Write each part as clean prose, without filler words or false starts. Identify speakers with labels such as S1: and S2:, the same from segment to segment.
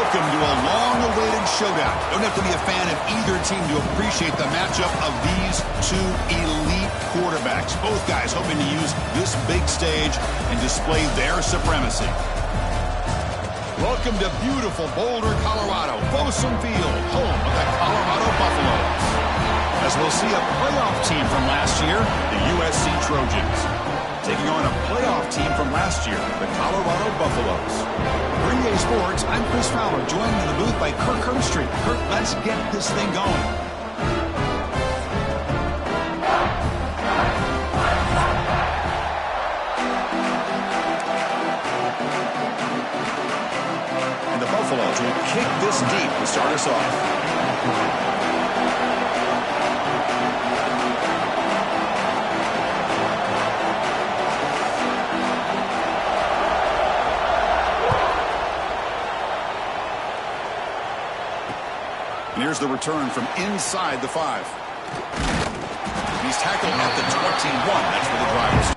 S1: Welcome to a long-awaited showdown. Don't have to be a fan of either team to appreciate the matchup of these two elite quarterbacks. Both guys hoping to use this big stage and display their supremacy. Welcome to beautiful Boulder, Colorado, Folsom Field, home of the Colorado Buffaloes. As we'll see a playoff team from last year, the USC Trojans, taking on a playoff team from last year, the Colorado Buffaloes. For EA Sports, I'm Chris Fowler, joined in the booth by Kirk Herbstreit. Kirk, let's get this thing going. And the Buffaloes will kick this deep to start us off. And here's the return from inside the 5. He's tackled at the 21. That's for the Drivers.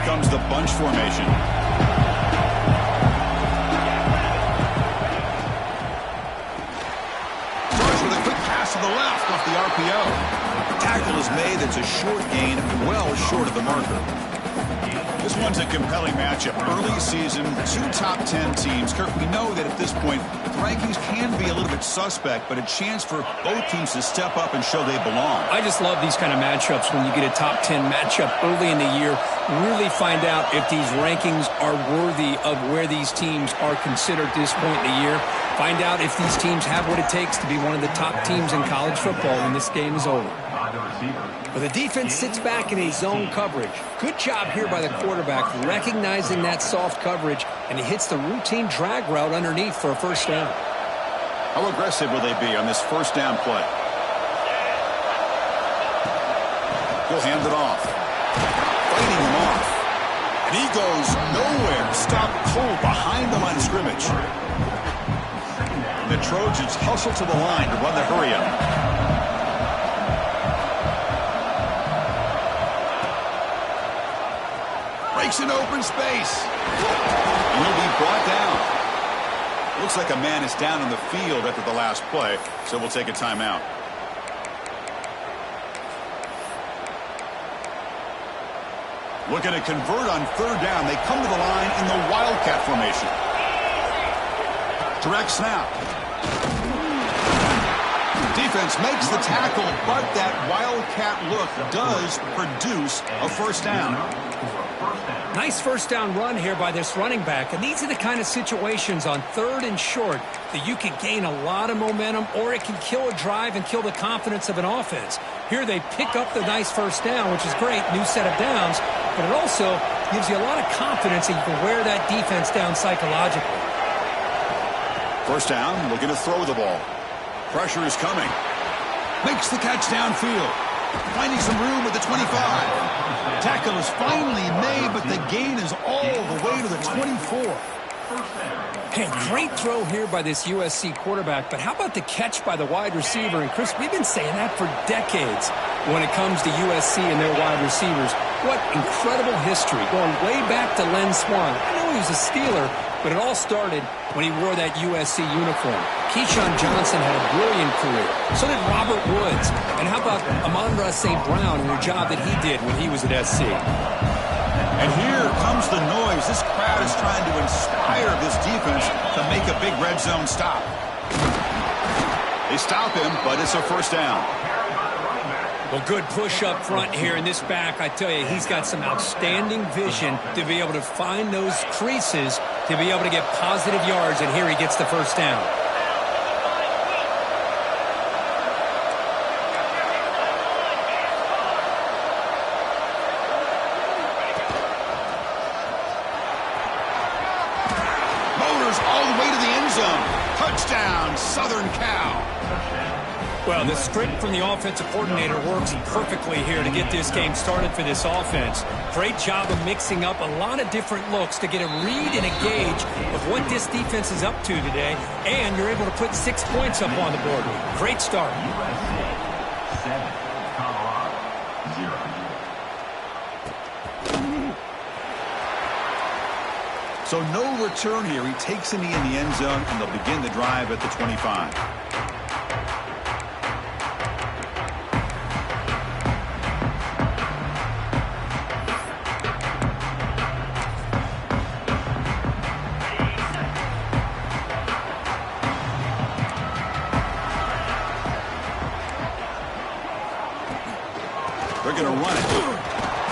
S1: Comes the bunch formation. Starts with a quick pass to the left off the RPO. Tackle is made. That's a short gain, well short of the marker. This one's a compelling matchup. Early season, 2 top 10 teams. Kirk, we know that at this point, the rankings can be a little bit suspect, but a chance for both teams to step up and show they belong.
S2: I just love these kind of matchups when you get a top 10 matchup early in the year. Really find out if these rankings are worthy of where these teams are considered at this point in the year. Find out if these teams have what it takes to be one of the top teams in college football when this game is over. But the defense sits back in a zone coverage. Good job here by the quarterback recognizing that soft coverage, and he hits the routine drag route underneath for a first down.
S1: How aggressive will they be on this first down play? He'll hand it off. Fighting him off. And he goes nowhere. Stop cold behind the line of scrimmage. And the Trojans hustle to the line to run the hurry-up. Breaks an open space. And he'll be brought down. Looks like a man is down on the field after the last play, so we'll take a timeout. Looking to convert on third down. They come to the line in the Wildcat formation. Direct snap. Defense makes the tackle, but that Wildcat look does produce a first down.
S2: Nice first down run here by this running back. And these are the kind of situations on third and short that you can gain a lot of momentum, or it can kill a drive and kill the confidence of an offense. Here they pick up the nice first down, which is great, new set of downs, but it also gives you a lot of confidence that you can wear that defense down psychologically.
S1: First down, looking to throw the ball. Pressure is coming. Makes the catch downfield. Finding some room at the 25. Tackle is finally made, but the gain is all the way to the 24.
S2: Hey, great throw here by this USC quarterback, but how about the catch by the wide receiver? And Chris, we've been saying that for decades when it comes to USC and their wide receivers. What incredible history, going way back to Len Swan. I know he was a Steeler, but it all started when he wore that USC uniform. Keyshawn Johnson had a brilliant career. So did Robert Woods. And how about Amon-Ra St. Brown and the job that he did when he was at SC?
S1: And here comes the noise. This crowd is trying to inspire this defense to make a big red zone stop. They stop him, but it's a first down.
S2: Well, good push up front here, and this back, I tell you, he's got some outstanding vision to be able to find those creases, to be able to get positive yards, and here he gets the first down.
S1: Motors all the way to the end zone. Touchdown, Southern Cal.
S2: Well, the script from the offensive coordinator works perfectly here to get this game started for this offense. Great job of mixing up a lot of different looks to get a read and a gauge of what this defense is up to today, and you're able to put 6 points up on the board. Great start.
S1: So no return here. He takes a knee in the end zone, and they'll begin the drive at the 25. They're going to run it.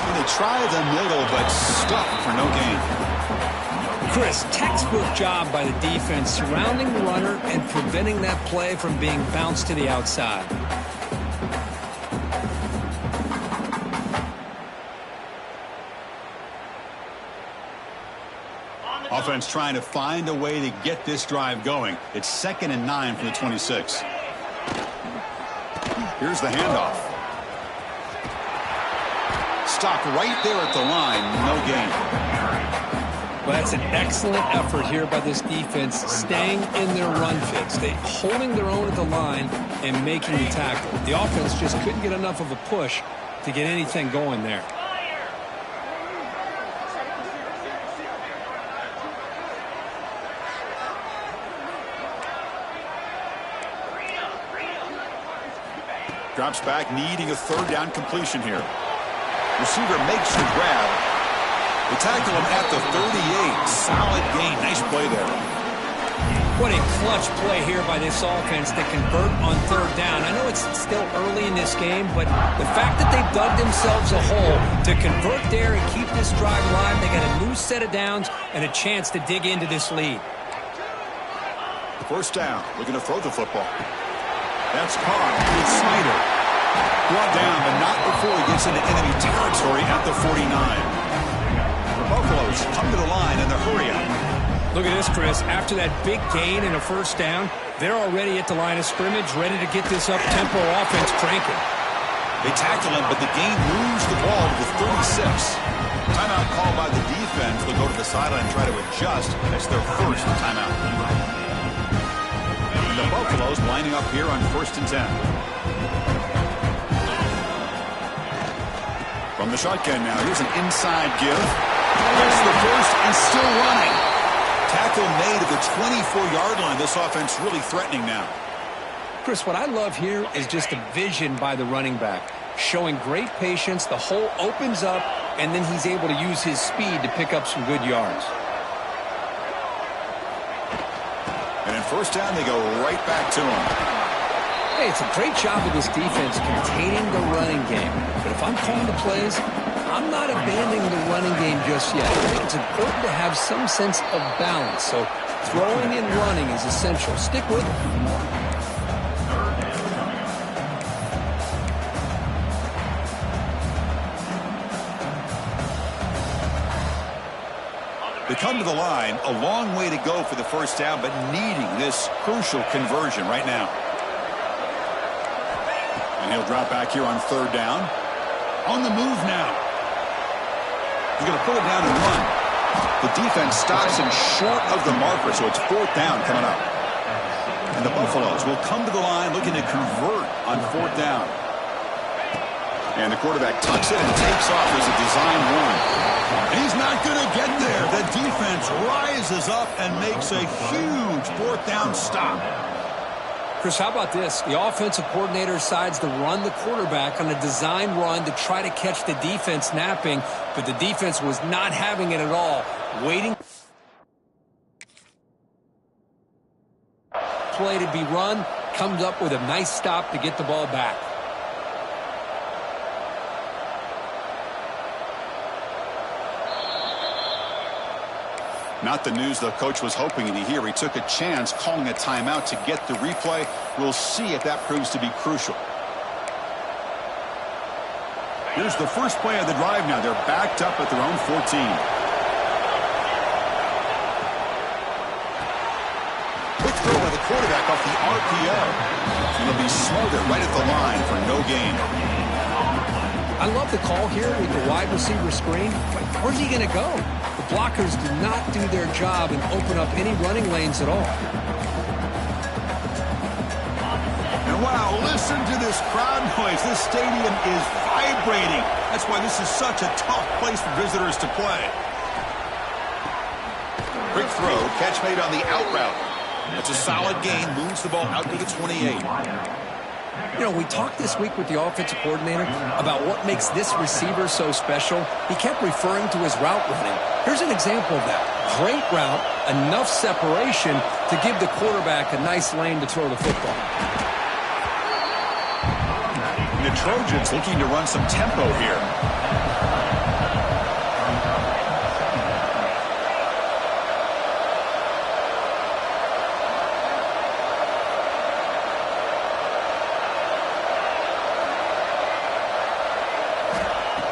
S1: And they try the middle, but stuck for no gain.
S2: Chris, textbook job by the defense surrounding the runner and preventing that play from being bounced to the outside.
S1: Offense trying to find a way to get this drive going. It's 2nd and 9 from the 26. Here's the handoff. Stopped right there at the line. No gain.
S2: Well, that's an excellent effort here by this defense, staying in their run fix. They holding their own at the line and making the tackle. The offense just couldn't get enough of a push to get anything going there.
S1: Drops back, needing a 3rd down completion here. Receiver makes the grab. They tackle him at the 38. Solid gain. Nice play there.
S2: What a clutch play here by this offense to convert on 3rd down. I know it's still early in this game, but the fact that they've dug themselves a hole to convert there and keep this drive alive, they got a new set of downs and a chance to dig into this lead.
S1: First down. Looking to throw the football. That's caught. It's Snyder. Brought down, but not before he gets into enemy territory at the 49. The Buffaloes come to the line in the hurry-up.
S2: Look at this, Chris. After that big gain and a first down, they're already at the line of scrimmage, ready to get this up-tempo offense cranking.
S1: They tackle him, but the gain moves the ball to the 36. Timeout called by the defense. They'll go to the sideline and try to adjust. That's their first timeout. And the Buffaloes lining up here on 1st and 10. From the shotgun now, here's an inside give. Gets the first and still running. Tackle made at the 24-yard line. This offense really threatening now.
S2: Chris, what I love here is just the vision by the running back. Showing great patience. The hole opens up, and then he's able to use his speed to pick up some good yards.
S1: And in first down, they go right back to him.
S2: Hey, it's a great job of this defense containing the running game. But if I'm calling the plays, I'm not abandoning the running game just yet. I think it's important to have some sense of balance. So throwing and running is essential. Stick with it.
S1: They come to the line, a long way to go for the first down, but needing this crucial conversion right now. And he'll drop back here on 3rd down. On the move now. He's going to pull it down and run. The defense stops him short of the marker, so it's 4th down coming up. And the Buffaloes will come to the line looking to convert on 4th down. And the quarterback tucks it and takes off as a design run. And he's not going to get there. The defense rises up and makes a huge 4th down stop.
S2: Chris, how about this? The offensive coordinator decides to run the quarterback on a design run to try to catch the defense napping, but the defense was not having it at all. Waiting play to be run, comes up with a nice stop to get the ball back.
S1: Not the news the coach was hoping to hear. He took a chance calling a timeout to get the replay. We'll see if that proves to be crucial. Here's the first play of the drive now. They're backed up at their own 14. Quick throw by the quarterback off the RPO. And he'll be smothered right at the line for no gain.
S2: I love the call here with the wide receiver screen, but where's he going to go? The blockers do not do their job and open up any running lanes at all.
S1: And wow, listen to this crowd noise. This stadium is vibrating. That's why this is such a tough place for visitors to play. Quick throw, catch made on the out route. That's a solid gain, moves the ball out to the 28.
S2: You know, we talked this week with the offensive coordinator about what makes this receiver so special. He kept referring to his route running. Here's an example of that. Great route, enough separation to give the quarterback a nice lane to throw the football.
S1: And the Trojans looking to run some tempo here.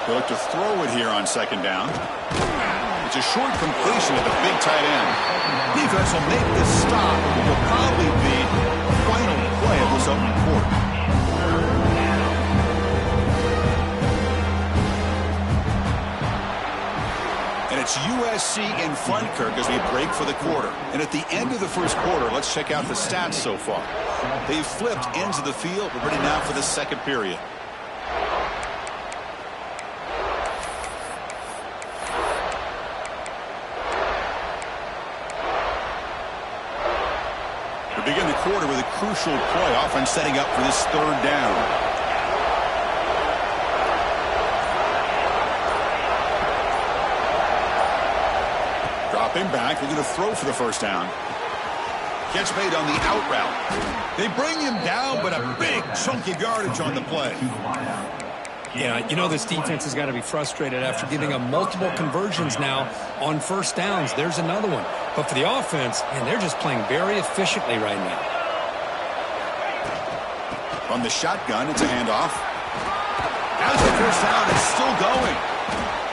S1: They look to throw it here on second down. It's a short completion at the big tight end. Defense will make this stop. It will probably be the final play of this opening quarter. And it's USC in front, Kirk, as we break for the quarter. And at the end of the first quarter, let's check out the stats so far. They've flipped ends of the field. We're ready now for the second period. Begin the quarter with a crucial play, offense setting up for this third down. Dropping back, they're going to throw for the first down. Catch made on the out route. They bring him down, but a big chunk of yardage on the play.
S2: Yeah, you know this defense has got to be frustrated after giving up multiple conversions now on first downs. There's another one. But for the offense, man, they're just playing very efficiently right now.
S1: From the shotgun, it's a handoff. As the first down is still going.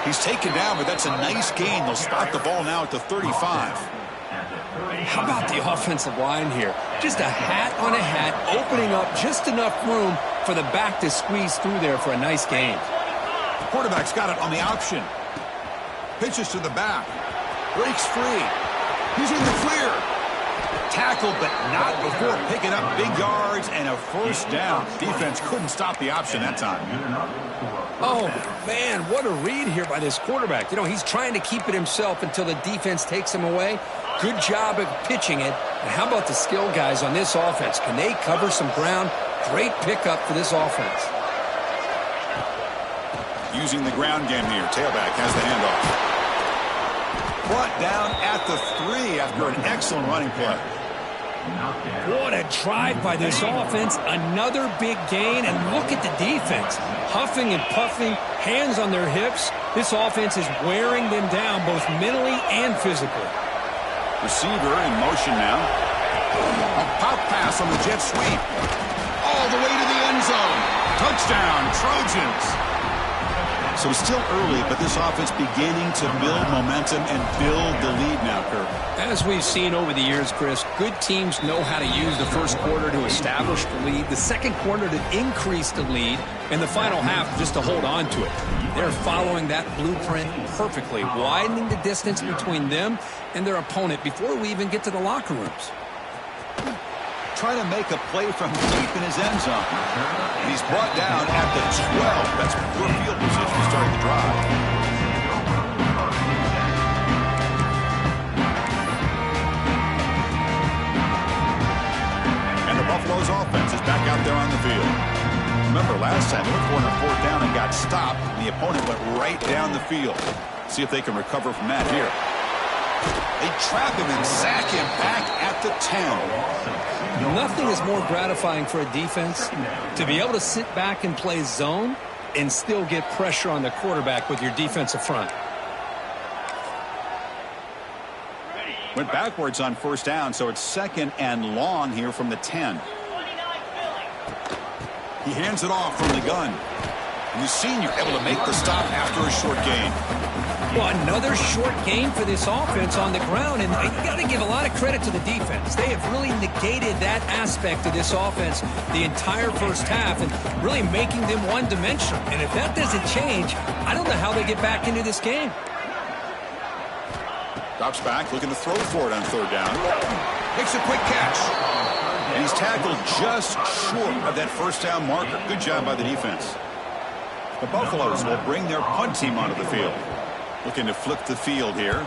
S1: He's taken down, but that's a nice gain. They'll spot the ball now at the 35.
S2: How about the offensive line here? Just a hat on a hat, opening up just enough room for the back to squeeze through there for a nice gain.
S1: Quarterback's got it on the option. Pitches to the back. Breaks free. He's in the clear. Tackled, but not before picking up big yards and a first down. Defense couldn't stop the option that time.
S2: Oh, man, what a read here by this quarterback. You know, he's trying to keep it himself until the defense takes him away. Good job of pitching it. And how about the skill guys on this offense? Can they cover some ground? Great pickup for this offense.
S1: Using the ground game here. Tailback has the handoff. Brought down at the 3 after an excellent running play.
S2: What a drive by this offense. Another big gain, and look at the defense. Huffing and puffing, hands on their hips. This offense is wearing them down both mentally and physically.
S1: Receiver in motion now. A pop pass on the jet sweep. All the way to the end zone. Touchdown, Trojans. So still early, but this offense beginning to build momentum and build the lead now, Kirk.
S2: As we've seen over the years, Chris, good teams know how to use the first quarter to establish the lead, the second quarter to increase the lead, and the final half just to hold on to it. They're following that blueprint perfectly, widening the distance between them and their opponent before we even get to the locker rooms.
S1: Trying to make a play from deep in his end zone. And he's brought down at the 12. That's poor field position starting the drive. And the Buffalo's offense is back out there on the field. Remember, last time they were on a fourth down and got stopped, and the opponent went right down the field. See if they can recover from that here. They trap him and sack him back at at the 10.
S2: Nothing is more gratifying for a defense to be able to sit back and play zone and still get pressure on the quarterback with your defensive front.
S1: Went backwards on first down, so it's 2nd and long here from the 10. He hands it off from the gun. And the senior able to make the stop after a short gain.
S2: Well, another short gain for this offense on the ground, and you got to give a lot of credit to the defense. They have really negated that aspect of this offense the entire first half and really making them one-dimensional. And if that doesn't change, I don't know how they get back into this game.
S1: Drops back, looking to throw for it on 3rd down. Makes a quick catch. And he's tackled just short of that first down marker. Good job by the defense. The Buffaloes will bring their punt team onto the field. Looking to flip the field here.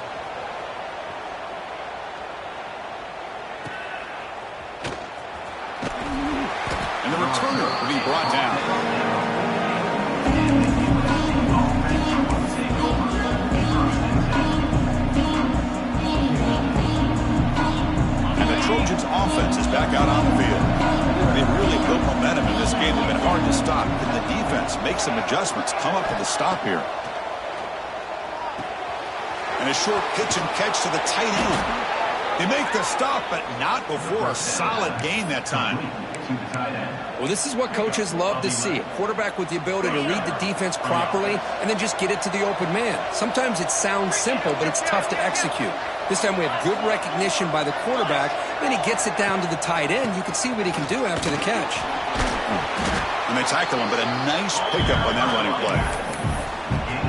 S1: And the returner will be brought down. Trojans offense is back out on the field. They've really built momentum in this game. They've been hard to stop. Can the defense make some adjustments, come up with a stop here? And a short pitch and catch to the tight end. They make the stop, but not before a solid gain that time.
S2: Well, this is what coaches love to see. A quarterback with the ability to read the defense properly and then just get it to the open man. Sometimes it sounds simple, but it's tough to execute. This time we have good recognition by the quarterback. Then he gets it down to the tight end. You can see what he can do after the catch.
S1: And they tackle him, but a nice pickup on that running play.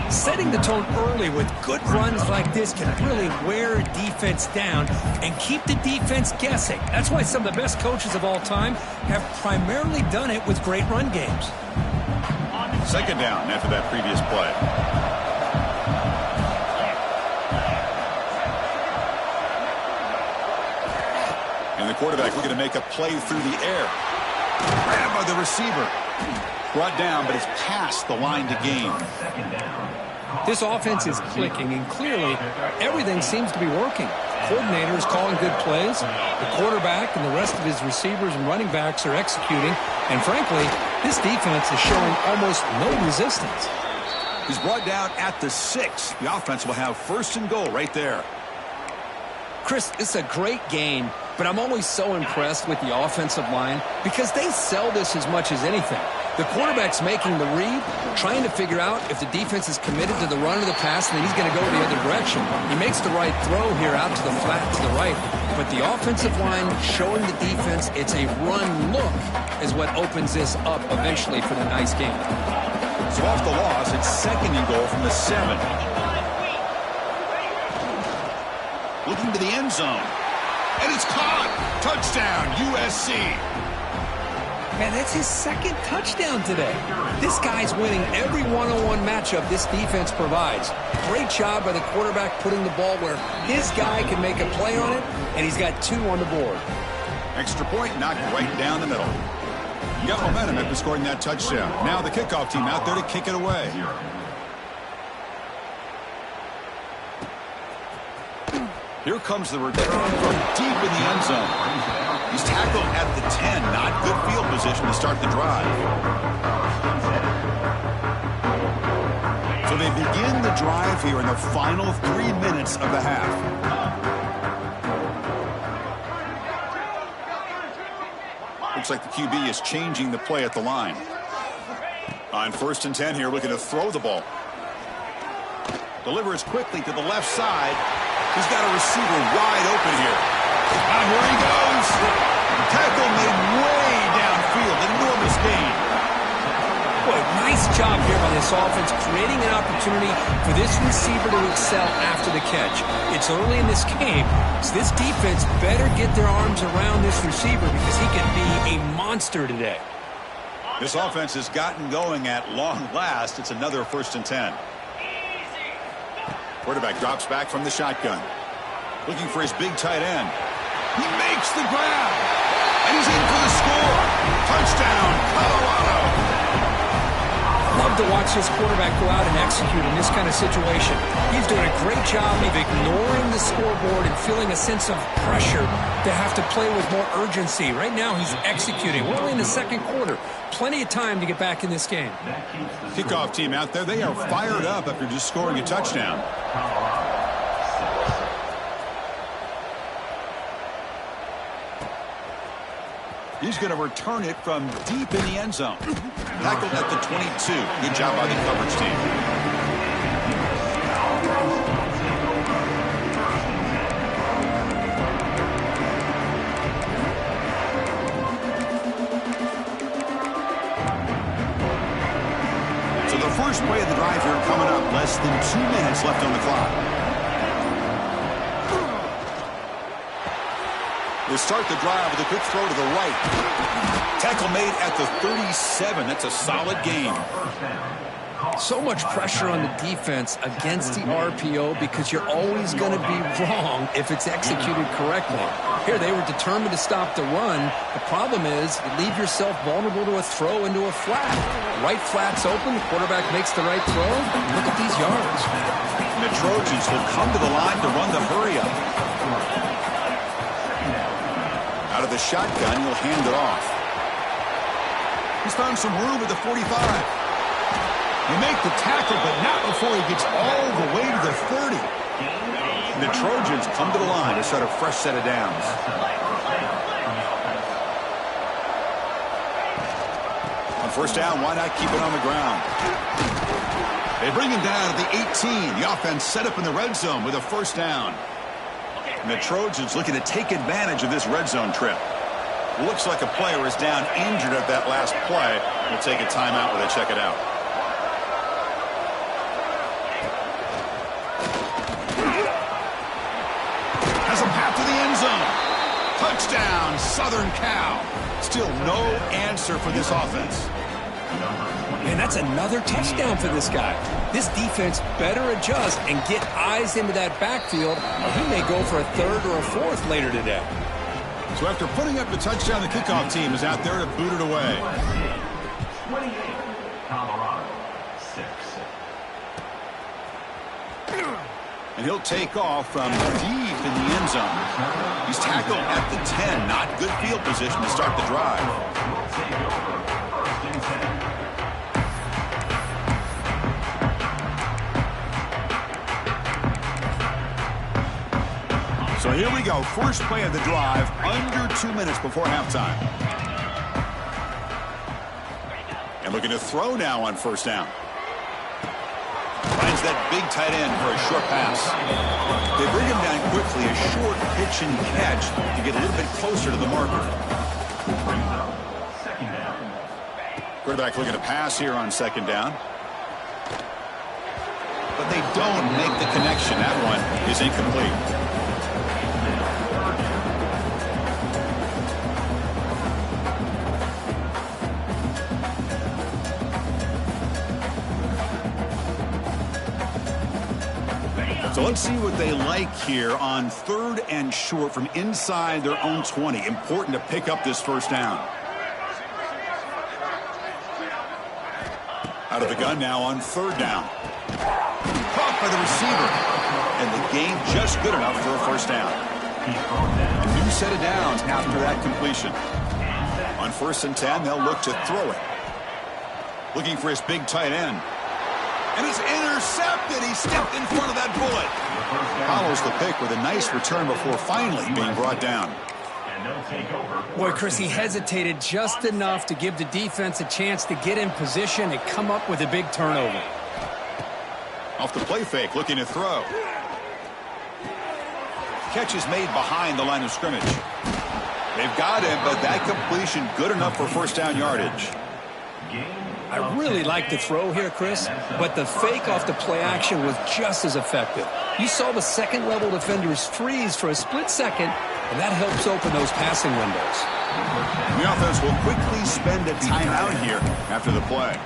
S2: Setting the tone early with good runs like this can really wear a defense down and keep the defense guessing. That's why some of the best coaches of all time have primarily done it with great run games.
S1: 2nd down after that previous play. And the quarterback looking to make a play through the air. Grabbed by the receiver. Brought down, but it's past the line to gain.
S2: This offense is clicking, and clearly everything seems to be working. Coordinator is calling good plays. The quarterback and the rest of his receivers and running backs are executing. And frankly, this defense is showing almost no resistance.
S1: He's brought down at the 6. The offense will have 1st and goal right there.
S2: Chris, it's a great game, but I'm always so impressed with the offensive line because they sell this as much as anything. The quarterback's making the read, trying to figure out if the defense is committed to the run or the pass, and then he's going to go the other direction. He makes the right throw here out to the flat to the right, but the offensive line showing the defense it's a run look is what opens this up eventually for the nice game.
S1: So off the loss, it's 2nd and goal from the 7. Looking to the end zone. And it's caught. Touchdown, USC.
S2: Man, that's his 2nd touchdown today. This guy's winning every one-on-one matchup this defense provides. Great job by the quarterback putting the ball where his guy can make a play on it, and he's got 2 on the board.
S1: Extra point knocked right down the middle. You got momentum after scoring that touchdown. Now the kickoff team out there to kick it away. Here comes the return from deep in the end zone. He's tackled at the 10. Not good field position to start the drive. So they begin the drive here in the final 3 minutes of the half. Looks like the QB is changing the play at the line. On 1st and 10 here, looking to throw the ball. Delivers quickly to the left side. He's got a receiver wide open here. And here he goes. Tackle made way downfield. Enormous gain.
S2: Boy, nice job here by this offense, creating an opportunity for this receiver to excel after the catch. It's early in this game, so this defense better get their arms around this receiver because he can be a monster today.
S1: This offense has gotten going at long last. It's another 1st and 10. Quarterback drops back from the shotgun. Looking for his big tight end. He makes the grab. And he's in for the score. Touchdown, Colorado.
S2: love to watch this quarterback go out and execute in this kind of situation. He's doing a great job of ignoring the scoreboard and feeling a sense of pressure to have to play with more urgency. Right now, he's executing. We're only in the second quarter. Plenty of time to get back in this game.
S1: Kickoff team out there, they are fired up after just scoring a touchdown. He's going to return it from deep in the end zone. Tackled at the 22. Good job by the coverage team. So the first play of the drive here coming up. Less than 2 minutes left on the clock. They start the drive with a quick throw to the right. Tackle made at the 37. That's a solid gain.
S2: So much pressure on the defense against the RPO because you're always going to be wrong if it's executed correctly. Here, they were determined to stop the run. The problem is you leave yourself vulnerable to a throw into a flat. Right flat's open. The quarterback makes the right throw. Look at these yards.
S1: And the Trojans will come to the line to run the hurry-up. Out of the shotgun, he'll hand it off. He's found some room at the 45. They make the tackle, but not before he gets all the way to the 30. And the Trojans come to the line to start a fresh set of downs. On first down, why not keep it on the ground? They bring him down at the 18. The offense set up in the red zone with a first down. And the Trojans looking to take advantage of this red zone trip. Looks like a player is down injured at that last play. We'll take a timeout while they check it out. Has a path to the end zone. Touchdown, Southern Cal. Still no answer for this offense.
S2: Man, that's another touchdown for this guy. This defense better adjust and get eyes into that backfield, or he may go for a third or a fourth later today.
S1: So after putting up the touchdown, the kickoff team is out there to boot it away.
S3: 28, Colorado, 6.
S1: And he'll take off from deep in the end zone. He's tackled at the 10. Not good field position to start the drive. So here we go. First play of the drive, under 2 minutes before halftime. And looking to throw now on first down. Finds that big tight end for a short pass. They bring him down quickly, a short pitch and catch to get a little bit closer to the marker. Quarterback looking to pass here on second down. But they don't make the connection. That one is incomplete. So let's see what they like here on third and short from inside their own 20. Important to pick up this first down. Out of the gun now on third down. Caught by the receiver. And the gain just good enough for a first down. A new set of downs after that completion. On first and 10, they'll look to throw it. Looking for his big tight end. And it's intercepted. He stepped in front of that bullet. Follows the pick with a nice return before finally being brought down.
S2: Boy, Chris, he hesitated just enough to give the defense a chance to get in position and come up with a big turnover.
S1: Off the play fake, looking to throw. Catch is made behind the line of scrimmage. They've got him, but that completion good enough for first down yardage.
S2: I really like the throw here, Chris, but the fake off the play action was just as effective. You saw the second-level defenders freeze for a split second, and that helps open those passing windows.
S1: The offense will quickly spend a timeout here after the play.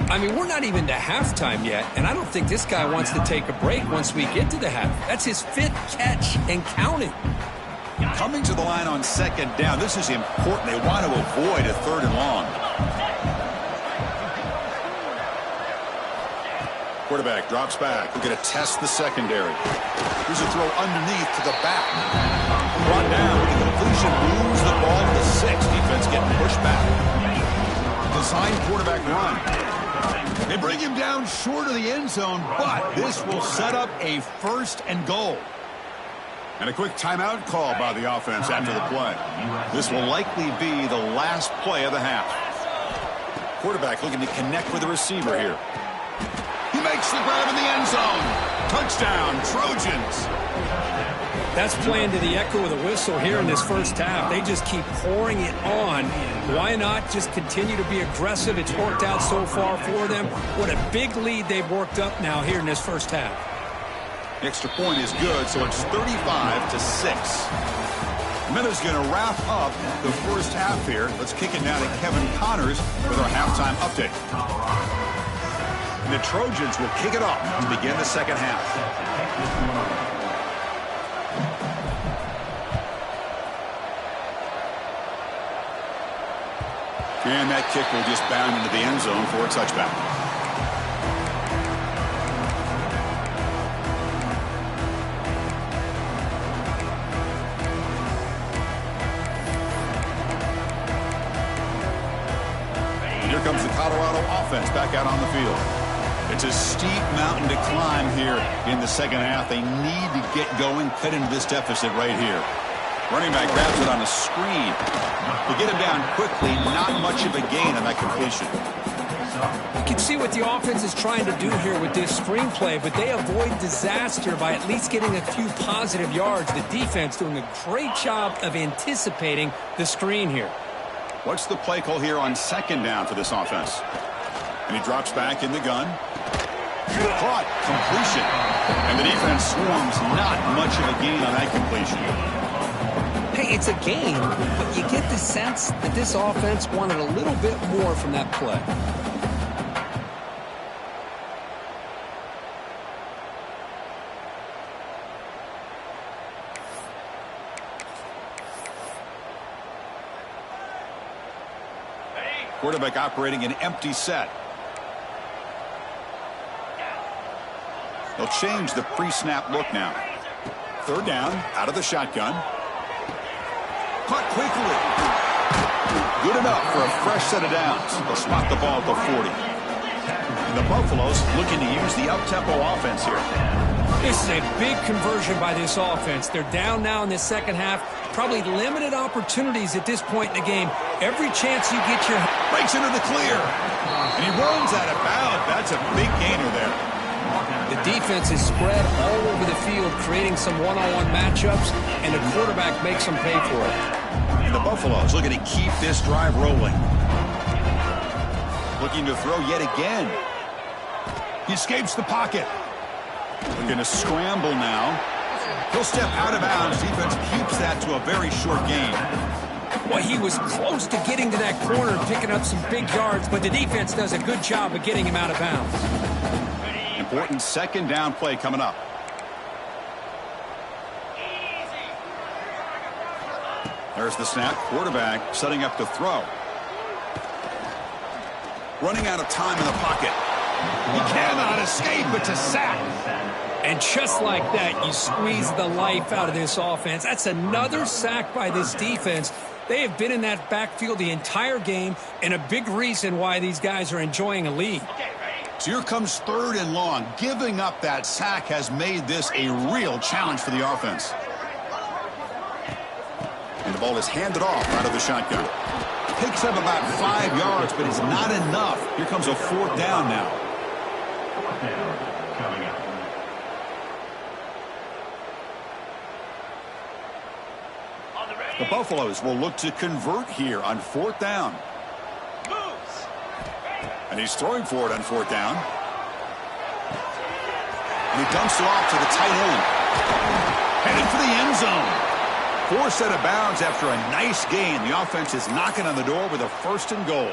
S2: I mean, we're not even to halftime yet, and I don't think this guy wants to take a break once we get to the half. That's his fifth catch and counting.
S1: Coming to the line on second down, this is important. They want to avoid a third and long. Quarterback drops back. We're going to test the secondary. Here's a throw underneath to the back. Brought down. The completion moves the ball to the 6. Defense getting pushed back. Design quarterback run. They bring him down short of the end zone, but this will set up a 1st and goal. And a quick timeout call by the offense after the play. This will likely be the last play of the half. Quarterback looking to connect with the receiver here. He makes the grab in the end zone. Touchdown, Trojans.
S2: That's playing to the echo of the whistle here in this first half. They just keep pouring it on. Why not just continue to be aggressive? It's worked out so far for them. What a big lead they've worked up now here in this first half.
S1: The extra point is good, so it's 35-6. Minutes going to wrap up the first half here. Let's kick it down to Kevin Connors with our halftime update. And the Trojans will kick it off to begin the second half. And that kick will just bound into the end zone for a touchback. And here comes the Colorado offense back out on the field. It's a steep mountain to climb here in the second half. They need to get going, cut into this deficit right here. Running back grabs it on a screen. To get him down quickly, not much of a gain on that completion.
S2: You can see what the offense is trying to do here with this screenplay, but they avoid disaster by at least getting a few positive yards. The defense doing a great job of anticipating the screen here.
S1: What's the play call here on second down for this offense? And he drops back in the gun. Caught. Completion. And the defense swarms. Not much of a gain on that completion.
S2: Hey, it's a game, but you get the sense that this offense wanted a little bit more from that play.
S1: Quarterback operating an empty set. They'll change the pre-snap look now. Third down, out of the shotgun. Caught quickly. Good enough for a fresh set of downs. They'll spot the ball at the 40. And the Buffaloes looking to use the up-tempo offense here.
S2: This is a big conversion by this offense. They're down now in this second half. Probably limited opportunities at this point in the game. Every chance you get your...
S1: Breaks into the clear. And he runs out of bounds. That's a big gainer there.
S2: The defense is spread all over the field, creating some one-on-one matchups, and the quarterback makes them pay for it.
S1: And the Buffaloes looking to keep this drive rolling. Looking to throw yet again. He escapes the pocket. Looking to scramble now. He'll step out of bounds. Defense keeps that to a very short gain.
S2: Well, he was close to getting to that corner and picking up some big yards, but the defense does a good job of getting him out of bounds.
S1: Important second down play coming up. There's the snap. Quarterback setting up to throw. Running out of time in the pocket. He cannot escape. It's a sack.
S2: And just like that, you squeeze the life out of this offense. That's another sack by this defense. They have been in that backfield the entire game, and a big reason why these guys are enjoying a lead.
S1: So here comes third and long. Giving up that sack has made this a real challenge for the offense. And the ball is handed off out of the shotgun. Picks up about 5 yards, but it's not enough. Here comes a fourth down now. The Buffaloes will look to convert here on fourth down. And he's throwing for it on fourth down. And he dumps it off to the tight end. Headed for the end zone. Forced out of bounds after a nice gain. The offense is knocking on the door with a first and goal.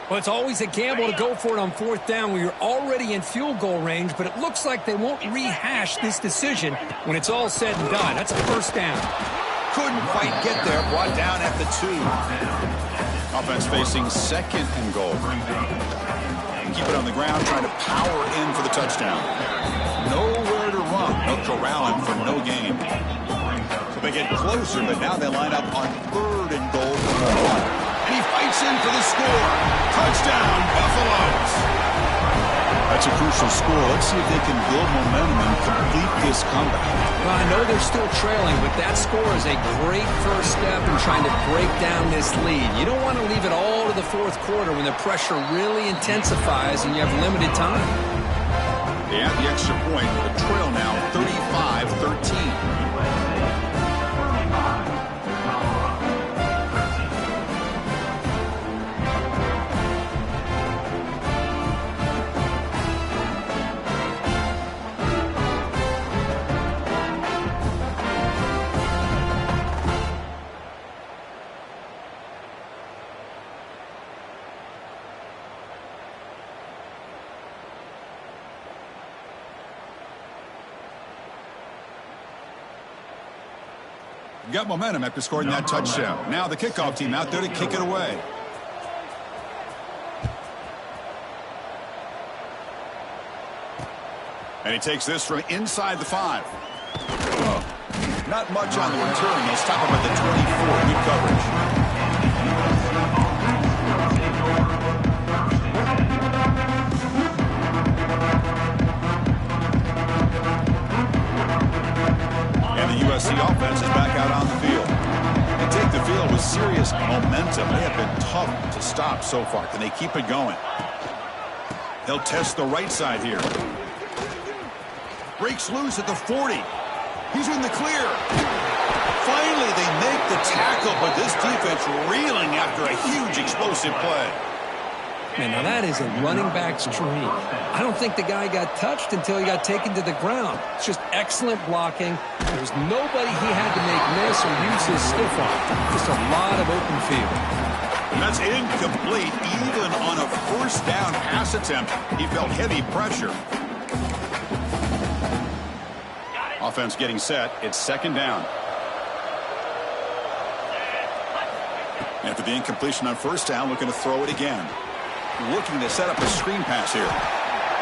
S2: Well, it's always a gamble to go for it on fourth down when you're already in field goal range, but it looks like they won't rehash this decision when it's all said and done. That's a first down.
S1: Couldn't quite get there. Brought down at the 2. Offense facing second and goal. Keep it on the ground, trying to power in for the touchdown. Nowhere to run. They'll corral him for no gain. So they get closer, but now they line up on 3rd and goal from the 1. And he fights in for the score. Touchdown, Buffaloes. That's a crucial score. Let's see if they can build momentum and complete this comeback.
S2: Well, I know they're still trailing, but that score is a great first step in trying to break down this lead. You don't want to leave it all to the 4th quarter when the pressure really intensifies and you have limited time.
S1: They add the extra point. The trail now 35-13. Got momentum after scoring that touchdown. Now the kickoff team out there to kick it away. And he takes this from inside the 5. Not much on the return. They'll stop him at the 24. Good coverage. USC offense is back out on the field. They take the field with serious momentum. They have been tough to stop so far. Can they keep it going? They'll test the right side here. Breaks loose at the 40. He's in the clear. Finally, they make the tackle, but this defense reeling after a huge explosive play.
S2: Man, now that is a running back's dream. I don't think the guy got touched until he got taken to the ground. It's just excellent blocking. There was nobody he had to make miss or use his stiff arm. Just a lot of open field.
S1: And that's incomplete. Even on a 1st down pass attempt, he felt heavy pressure. Offense getting set. It's 2nd down. After the incompletion on 1st down, looking to throw it again. Looking to set up a screen pass here.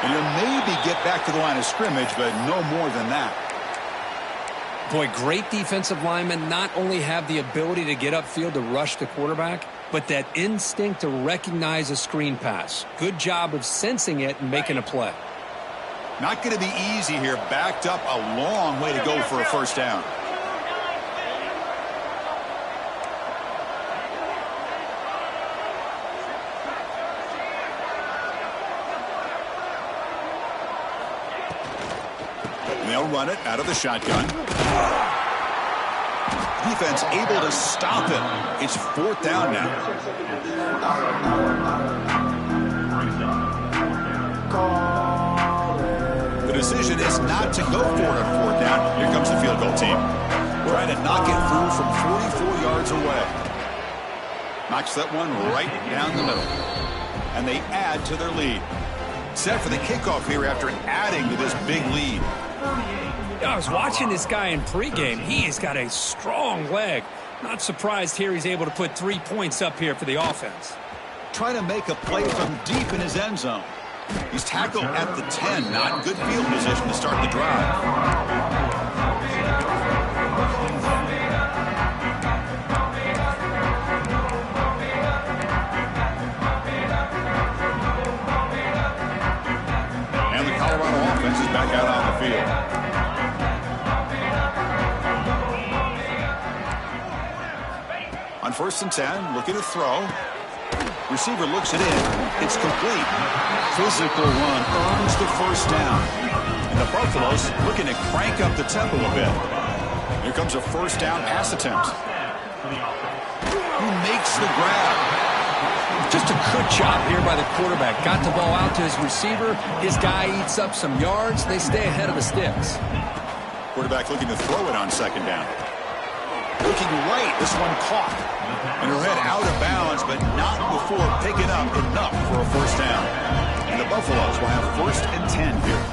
S1: And he'll maybe get back to the line of scrimmage, but no more than that.
S2: Boy, great defensive linemen not only have the ability to get upfield to rush the quarterback, but that instinct to recognize a screen pass. Good job of sensing it and making a play.
S1: Not going to be easy here. Backed up a long way to go for a 1st down. They'll run it out of the shotgun. Defense able to stop it. It's 4th down now. The decision is not to go for it on 4th down. Here comes the field goal team. Trying to knock it through from 44 yards away. Knocks that one right down the middle. And they add to their lead. Set for the kickoff here after adding to this big lead.
S2: I was watching this guy in pregame. He's got a strong leg. Not surprised here he's able to put 3 points up here for the offense.
S1: Trying to make a play from deep in his end zone. He's tackled at the 10. Not good field position to start the drive. And the Colorado offense is back out on the field. On 1st and 10, looking to throw. Receiver looks it in. It's complete. Physical run earns the 1st down. And the Buffaloes looking to crank up the tempo a bit. Here comes a 1st down pass attempt. Who makes the grab?
S2: Just a good job here by the quarterback. Got the ball out to his receiver. His guy eats up some yards. They stay ahead of the sticks.
S1: Quarterback looking to throw it on 2nd down. Looking right. This one caught. And he'll head out of bounds, but not before picking up enough for a 1st down. And the Buffaloes will have 1st and 10 here.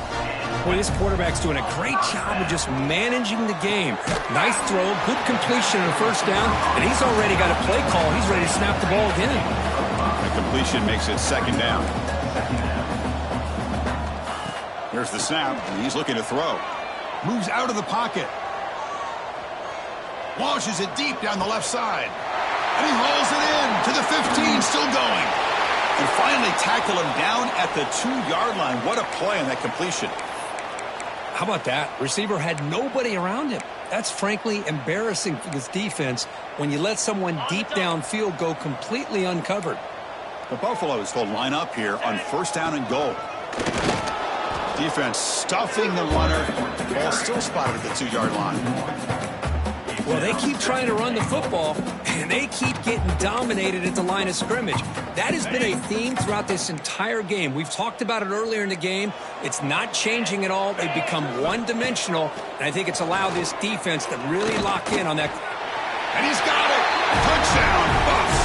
S2: Boy, this quarterback's doing a great job of just managing the game. Nice throw, good completion on 1st down, and he's already got a play call. He's ready to snap the ball again.
S1: The completion makes it 2nd down. Here's the snap, and he's looking to throw. Moves out of the pocket. Launches it deep down the left side. And he hauls it in to the 15, still going. And finally tackle him down at the 2-yard line. What a play on that completion.
S2: How about that? Receiver had nobody around him. That's frankly embarrassing for this defense when you let someone deep downfield go completely uncovered.
S1: The Buffaloes will line up here on 1st down and goal. Defense stuffing the runner. Ball still spotted at the 2-yard line.
S2: Well, they keep trying to run the football, and they keep getting dominated at the line of scrimmage. That has been a theme throughout this entire game. We've talked about it earlier in the game. It's not changing at all. They've become one-dimensional, and I think it's allowed this defense to really lock in on that.
S1: And he's got it! Touchdown, Buffs!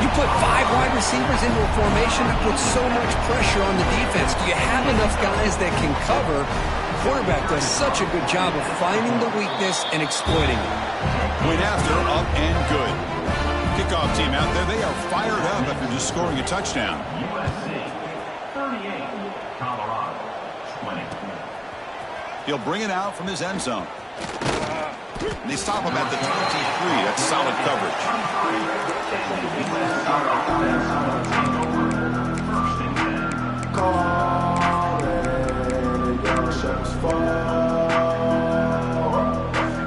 S2: You put 5 wide receivers into a formation that puts so much pressure on the defense. Do you have enough guys that can cover? Quarterback does such a good job of finding the weakness and exploiting it.
S1: Went after, up and good. Kickoff team out there, they are fired up after just scoring a touchdown.
S3: USC 38, Colorado 20.
S1: He'll bring it out from his end zone. And they stop him at the 23. That's solid coverage.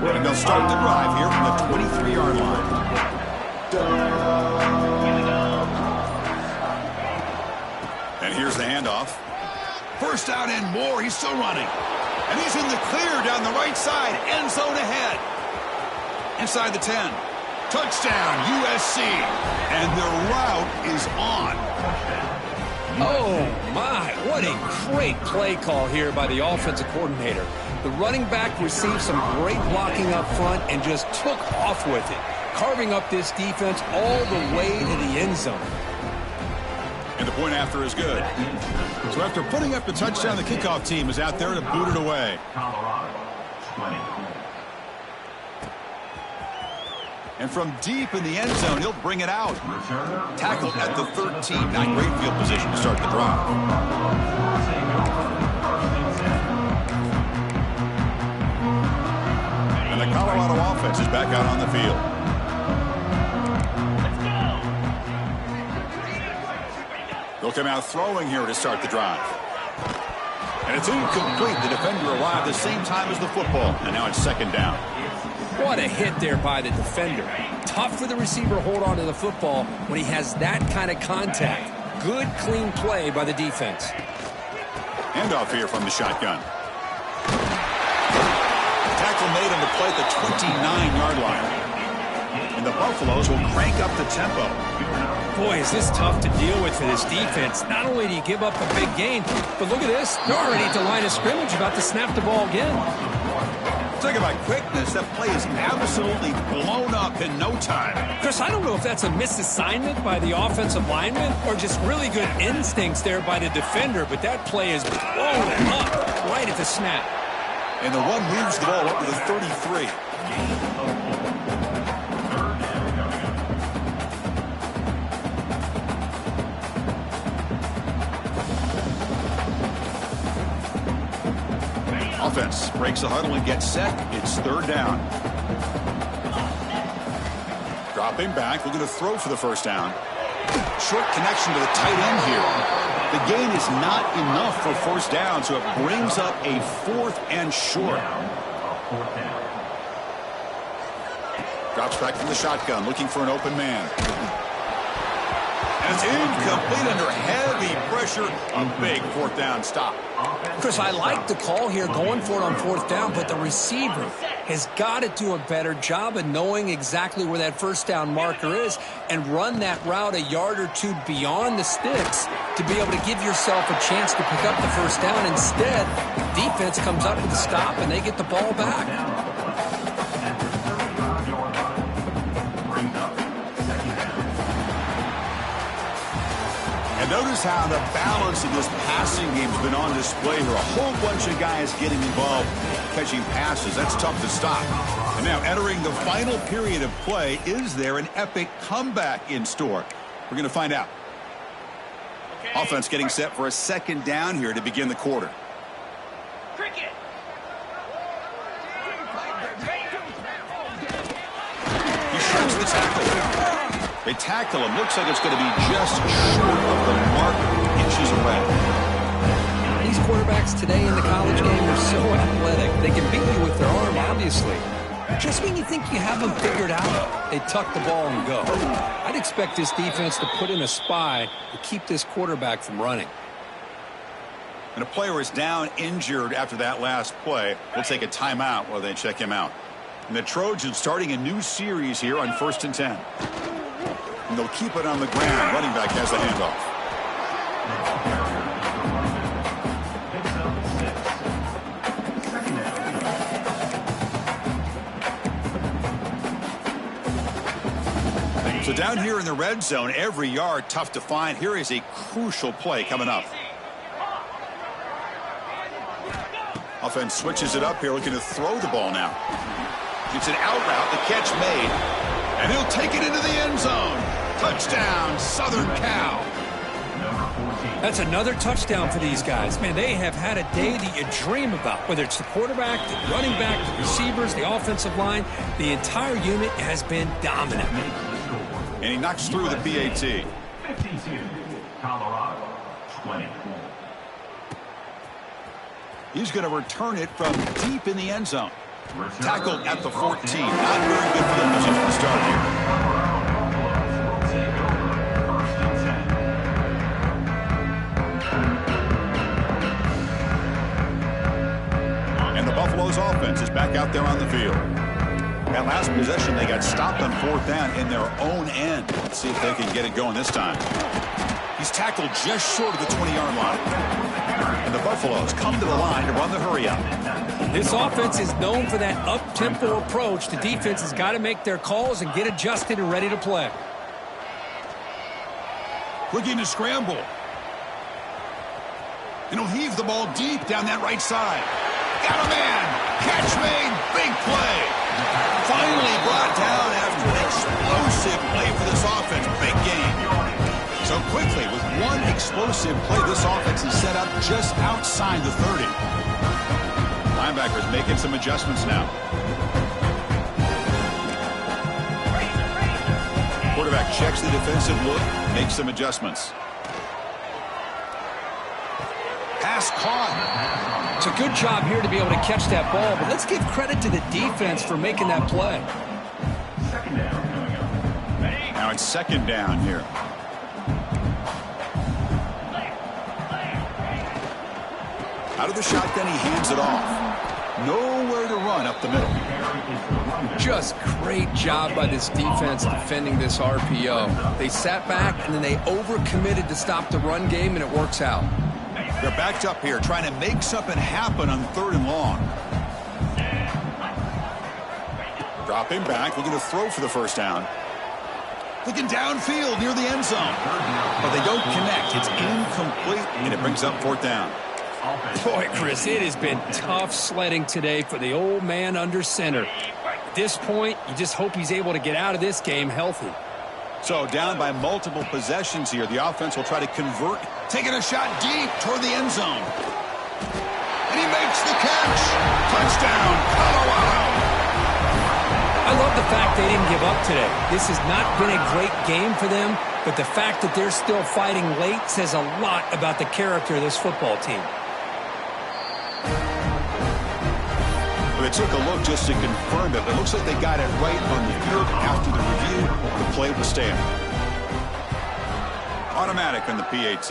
S1: And they'll start the drive here from the 23-yard line. And here's the handoff. 1st down and more. He's still running. And he's in the clear down the right side. End zone ahead. Inside the 10. Touchdown, USC. And their route is on.
S2: Oh, my. What a great play call here by the offensive coordinator. The running back received some great blocking up front and just took off with it, carving up this defense all the way to the end zone.
S1: And the point after is good. So after putting up the touchdown, the kickoff team is out there to boot it away.
S3: Colorado 20.
S1: And from deep in the end zone, he'll bring it out. Tackled at the 13. Not great field position to start the drive. And the Colorado offense is back out on the field. They'll come out throwing here to start the drive. And it's incomplete. The defender arrived the same time as the football. And now it's 2nd down.
S2: What a hit there by the defender. Tough for the receiver to hold on to the football when he has that kind of contact. Good, clean play by the defense.
S1: Handoff here from the shotgun. Tackle made on the play at the 29-yard line. And the Buffaloes will crank up the tempo.
S2: Boy, is this tough to deal with for this defense. Not only do you give up a big gain, but look at this. They're already at the line of scrimmage, about to snap the ball again.
S1: Talk about quickness. That play is absolutely blown up in no time.
S2: Chris, I don't know if that's a misassignment by the offensive lineman or just really good instincts there by the defender, but that play is blown up right at the snap.
S1: And the one moves the ball up to the 33. Offense breaks the huddle and gets set. It's 3rd down. Dropping back, looking to throw for the 1st down. Short connection to the tight end here. The gain is not enough for 1st down, so it brings up a 4th and short. Drops back from the shotgun, looking for an open man. And it's incomplete under heavy pressure. A big 4th down stop.
S2: Chris, I like the call here going for it on 4th down, but the receiver has got to do a better job of knowing exactly where that 1st down marker is and run that route a yard or two beyond the sticks to be able to give yourself a chance to pick up the 1st down. Instead, defense comes up with a stop and they get the ball back.
S1: And notice how the balance of this passing game has been on display here. A whole bunch of guys getting involved, catching passes. That's tough to stop. And now entering the final period of play, is there an epic comeback in store? We're going to find out.
S4: Okay,
S1: Offense getting set for a second down here to begin the quarter. He shirks the tackle. They tackle him. Looks like it's going to be just short of the mark, inches away.
S2: These quarterbacks today in the college game are so athletic. They can beat you with their arm, obviously. Just when you think you have them figured out, they tuck the ball and go. I'd expect this defense to put in a spy to keep this quarterback from running.
S1: And a player is down injured after that last play. We'll take a timeout while they check him out. And the Trojans starting a new series here on 1st and 10. And they'll keep it on the ground. Running back has the handoff. So down here in the red zone, every yard tough to find. Here is a crucial play coming up. Offense switches it up here, looking to throw the ball now. It's an out route, the catch made, and he'll take it into the end zone. Touchdown, Southern Cal.
S2: That's another touchdown for these guys. Man, they have had a day that you dream about, whether it's the quarterback, the running back, the receivers, the offensive line. The entire unit has been dominant.
S1: And he knocks through the PAT.
S3: 52, Colorado, 20.
S1: He's going to return it from deep in the end zone. Tackled at the 14. Not very good field position to start here. And the Buffalo's offense is back out there on the field. That last possession, they got stopped on 4th down in their own end. Let's see if they can get it going this time. He's tackled just short of the 20-yard line. And the Buffaloes come to the line to run the hurry-up.
S2: This offense is known for that up-tempo approach. The defense has got to make their calls and get adjusted and ready to play.
S1: Looking to scramble. And he'll heave the ball deep down that right side. Got a man. Catch made. Big play. Finally brought down after an explosive play for this offense. Big game. So quickly, with one explosive play, this offense is set up just outside the 30. Linebackers making some adjustments now. Quarterback checks the defensive look, makes some adjustments. Pass caught.
S2: It's a good job here to be able to catch that ball, but let's give credit to the defense for making that play.
S1: Now it's 2nd down here. Out of the shotgun, he hands it off. Nowhere to run up the middle.
S2: Just great job by this defense defending this RPO. They sat back, and then they overcommitted to stop the run game, and it works out.
S1: They're backed up here, trying to make something happen on 3rd and long. Dropping back, looking to throw for the 1st down. Looking downfield near the end zone. But they don't connect. It's incomplete, and it brings up 4th down.
S2: Boy, Chris, it has been tough sledding today for the old man under center. At this point, you just hope he's able to get out of this game healthy.
S1: So down by multiple possessions here. The offense will try to convert. Taking a shot deep toward the end zone. And he makes the catch. Touchdown, Colorado.
S2: I love the fact they didn't give up today. This has not been a great game for them, but the fact that they're still fighting late says a lot about the character of this football team.
S1: They took a look just to confirm it. It looks like they got it right on the field. After the review, the play was stand. Automatic on the PAT.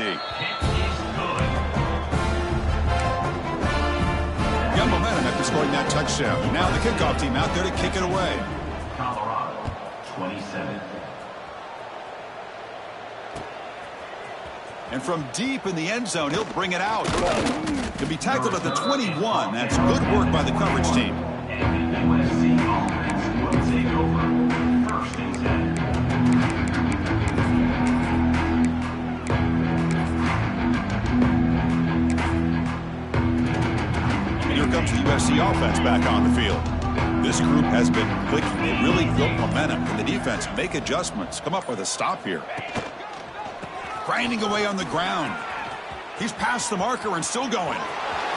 S1: Got momentum after scoring that touchdown. Now the kickoff team out there to kick it away.
S3: Colorado, 27.
S1: And from deep in the end zone, he'll bring it out. To be tackled at the 21. That's good work by the coverage team.
S3: And the USC offense will take over 1st and 10.
S1: And here comes the USC offense back on the field. This group has been clicking. They really built momentum. And the defense make adjustments. Come up with a stop here. grinding away on the ground. He's past the marker and still going.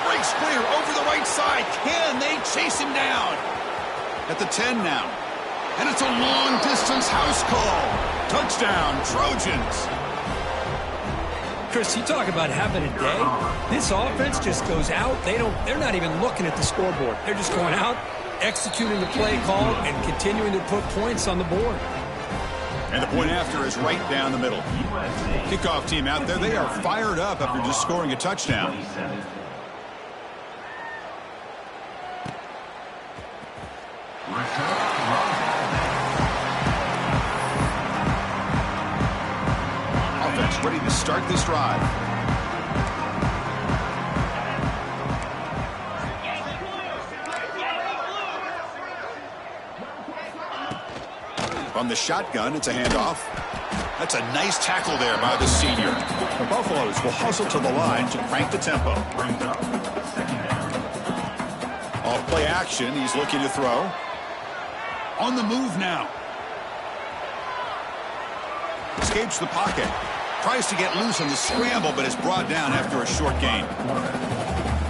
S1: Breaks clear over the right side. Can they chase him down? At the 10 now. And it's a long-distance house call. Touchdown, Trojans.
S2: Chris, you talk about having a day. This offense just goes out. They're not even looking at the scoreboard. They're just going out, executing the play call, and continuing to put points on the board.
S1: And the point after is right down the middle. Kickoff team out there, they are fired up after just scoring a touchdown. Offense ready to start this drive. From the shotgun, it's a handoff. That's a nice tackle there by the senior. The Buffaloes will hustle to the line to crank the tempo. Off play action, he's looking to throw. On the move now. Escapes the pocket. Tries to get loose on the scramble, but is brought down after a short gain.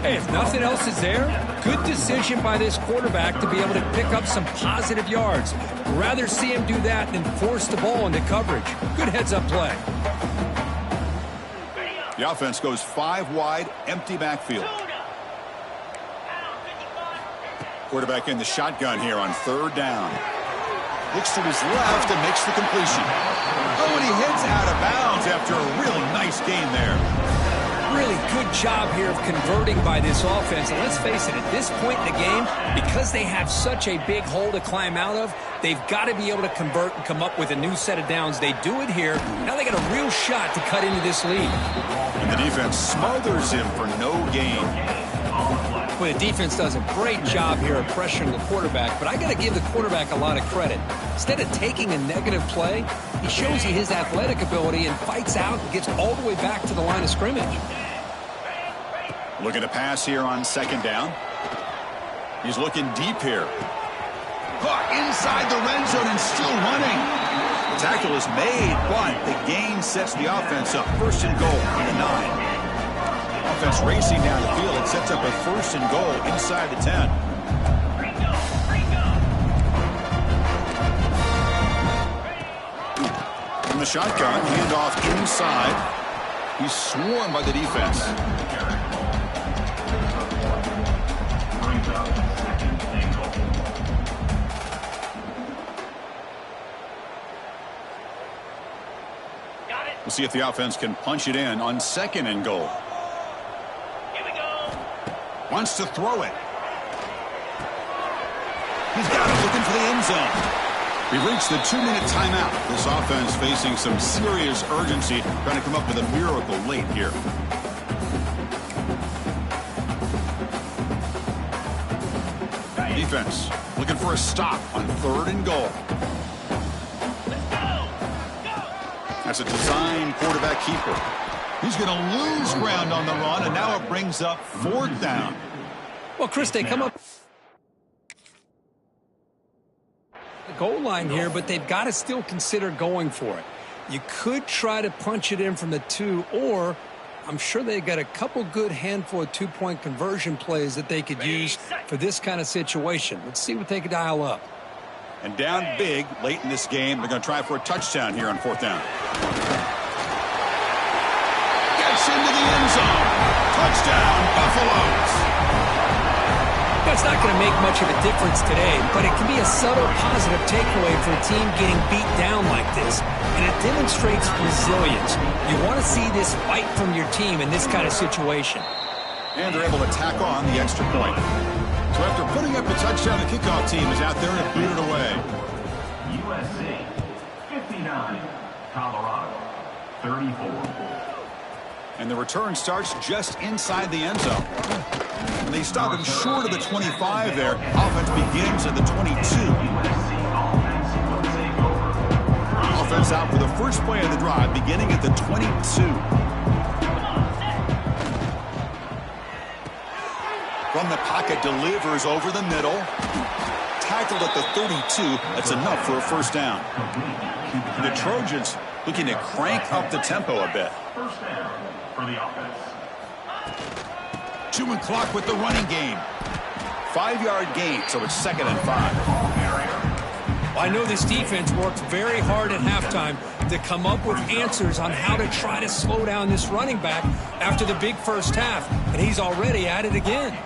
S2: Hey, if nothing else is there, good decision by this quarterback to be able to pick up some positive yards. Rather see him do that than force the ball into coverage. Good heads-up play.
S1: The offense goes 5 wide, empty backfield. Quarterback in the shotgun here on 3rd down. Looks to his left and makes the completion. Oh, and he heads out of bounds after a real nice gain there.
S2: Really good job here of converting by this offense. And let's face it, at this point in the game, because they have such a big hole to climb out of, they've got to be able to convert and come up with a new set of downs. They do it here. Now they got a real shot to cut into this lead.
S1: And the defense smothers him for no gain.
S2: Well, the defense does a great job here of pressuring the quarterback, but I got to give the quarterback a lot of credit. Instead of taking a negative play, he shows you his athletic ability and fights out and gets all the way back to the line of scrimmage.
S1: Looking to pass here on 2nd down. He's looking deep here. Caught inside the red zone and still running. The tackle is made, but the gain sets the offense up. 1st and goal on the 9. Offense racing down the field. It sets up a 1st and goal inside the 10. From the shotgun, handoff inside. He's swarmed by the defense. We'll see if the offense can punch it in on 2nd and goal. Wants to throw it. He's got it, looking for the end zone. We've reached the 2-minute timeout. This offense facing some serious urgency, trying to come up with a miracle late here. Defense looking for a stop on 3rd and goal. That's a design quarterback keeper. He's going to lose ground on the run, and now it brings up 4th down.
S2: Well, Chris, they come up the goal line here, but they've got to still consider going for it. You could try to punch it in from the 2, or I'm sure they've got a couple good handful of 2-point conversion plays that they could use for this kind of situation. Let's see what they could dial up.
S1: And down big late in this game. They're going to try for a touchdown here on 4th down. Gets into the end zone. Touchdown, Buffaloes.
S2: It's not going to make much of a difference today, but it can be a subtle positive takeaway for a team getting beat down like this. And it demonstrates resilience. You want to see this fight from your team in this kind of situation.
S1: And they're able to tack on the extra point. So after putting up a touchdown, the kickoff team is out there and boot it away.
S3: USC 59, Colorado 34.
S1: And the return starts just inside the end zone. And they stop him short of the 25 there. Offense begins at the 22. Offense out for the first play of the drive, beginning at the 22. From the pocket, delivers over the middle. tackled at the 32. That's enough for a first down. The Trojans looking to crank up the tempo a bit.
S3: First down for the offense.
S1: Chewing clock with the running game. 5-yard gain, so it's 2nd and 5.
S2: I know this defense worked very hard at halftime to come up with answers on how to try to slow down this running back after the big first half, and he's already at it again.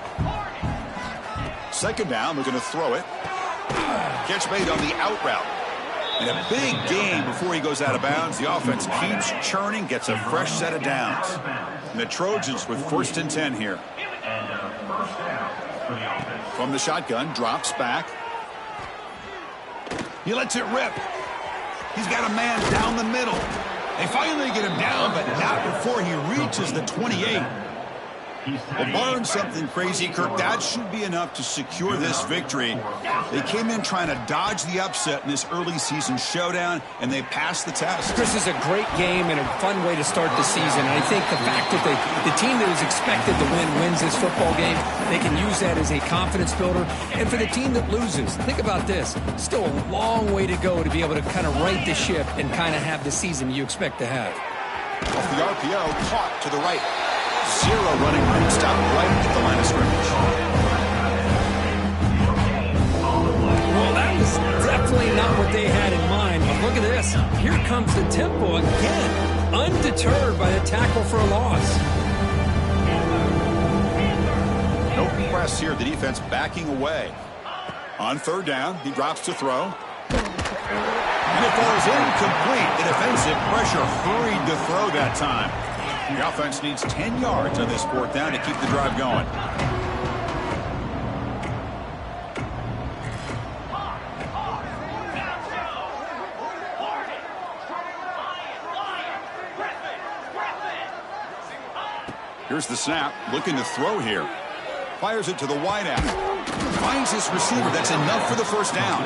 S1: 2nd down, they're going to throw it. Catch made on the out route. And a big gain before he goes out of bounds. The offense keeps churning, gets a fresh set of downs. And the Trojans with 1st and 10 here.
S3: And first down for the offense.
S1: From the shotgun, drops back. He lets it rip. He's got a man down the middle. They finally get him down, but not before he reaches the 28. Well, barring something crazy, Kirk, that should be enough to secure this victory. They came in trying to dodge the upset in this early season showdown, and they passed the test.
S2: This is a great game and a fun way to start the season. And I think the fact that the team that was expected to win wins this football game, they can use that as a confidence builder. And for the team that loses, think about this. Still a long way to go to be able to kind of right the ship and kind of have the season you expect to have.
S1: Off the RPO, caught to the right. 0 running room. Stop right at the line of scrimmage.
S2: Well, that was definitely not what they had in mind. But look at this. Here comes the tempo again. Undeterred by the tackle for a loss.
S1: No press here. The defense backing away. On 3rd down, he drops to throw. And it falls incomplete. The defensive pressure hurried to throw that time. The offense needs 10 yards on this 4th down to keep the drive going. Here's the snap, looking to throw here. Fires it to the wideout. Finds his receiver. That's enough for the first down.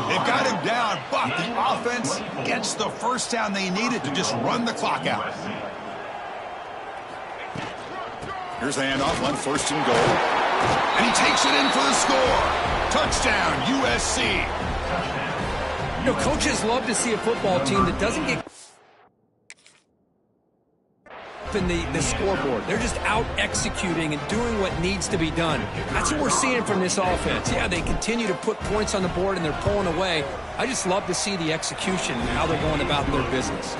S1: They've got him down, but the offense gets the first down they needed to just run the clock out. Here's the handoff on 1st and goal. And he takes it in for the score. Touchdown, USC.
S2: You know, coaches love to see a football team that doesn't get in the scoreboard. They're just out executing and doing what needs to be done. That's what we're seeing from this offense. Yeah, they continue to put points on the board and they're pulling away. I just love to see the execution and how they're going about their business.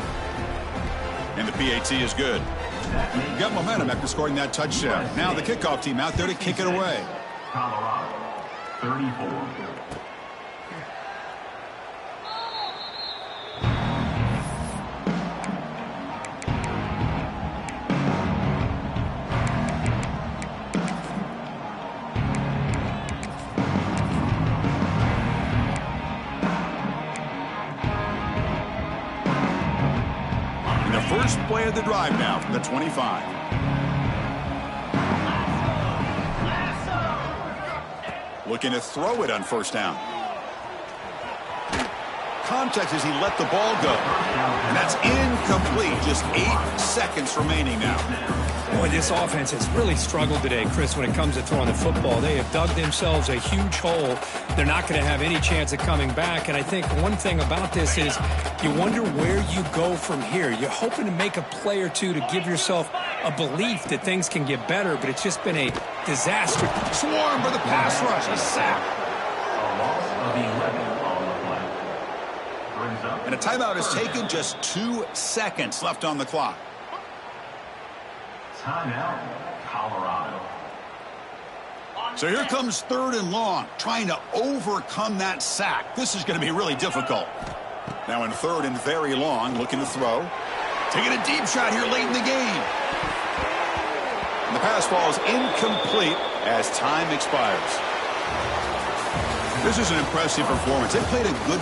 S1: And the PAT is good. Got momentum after scoring that touchdown. Now the kickoff team out there to kick it away.
S3: Colorado, 34.
S1: First play of the drive now from the 25. Looking to throw it on 1st down. Contact as he let the ball go. And that's incomplete. Just 8 seconds remaining now.
S2: Boy, this offense has really struggled today, Chris, when it comes to throwing the football. They have dug themselves a huge hole. They're not going to have any chance of coming back. And I think one thing about this is you wonder where you go from here. You're hoping to make a play or two to give yourself a belief that things can get better, but it's just been a disaster.
S1: Swarm for the pass rush. A sack.
S3: A loss of 11 on the play. Brings up.
S1: And a timeout is taken. Just 2 seconds left on the clock.
S3: Timeout, Colorado.
S1: So here comes 3rd and long, trying to overcome that sack. This is going to be really difficult. Now in 3rd and very long, looking to throw. Taking a deep shot here late in the game. And the pass falls incomplete as time expires. This is an impressive performance. They played a good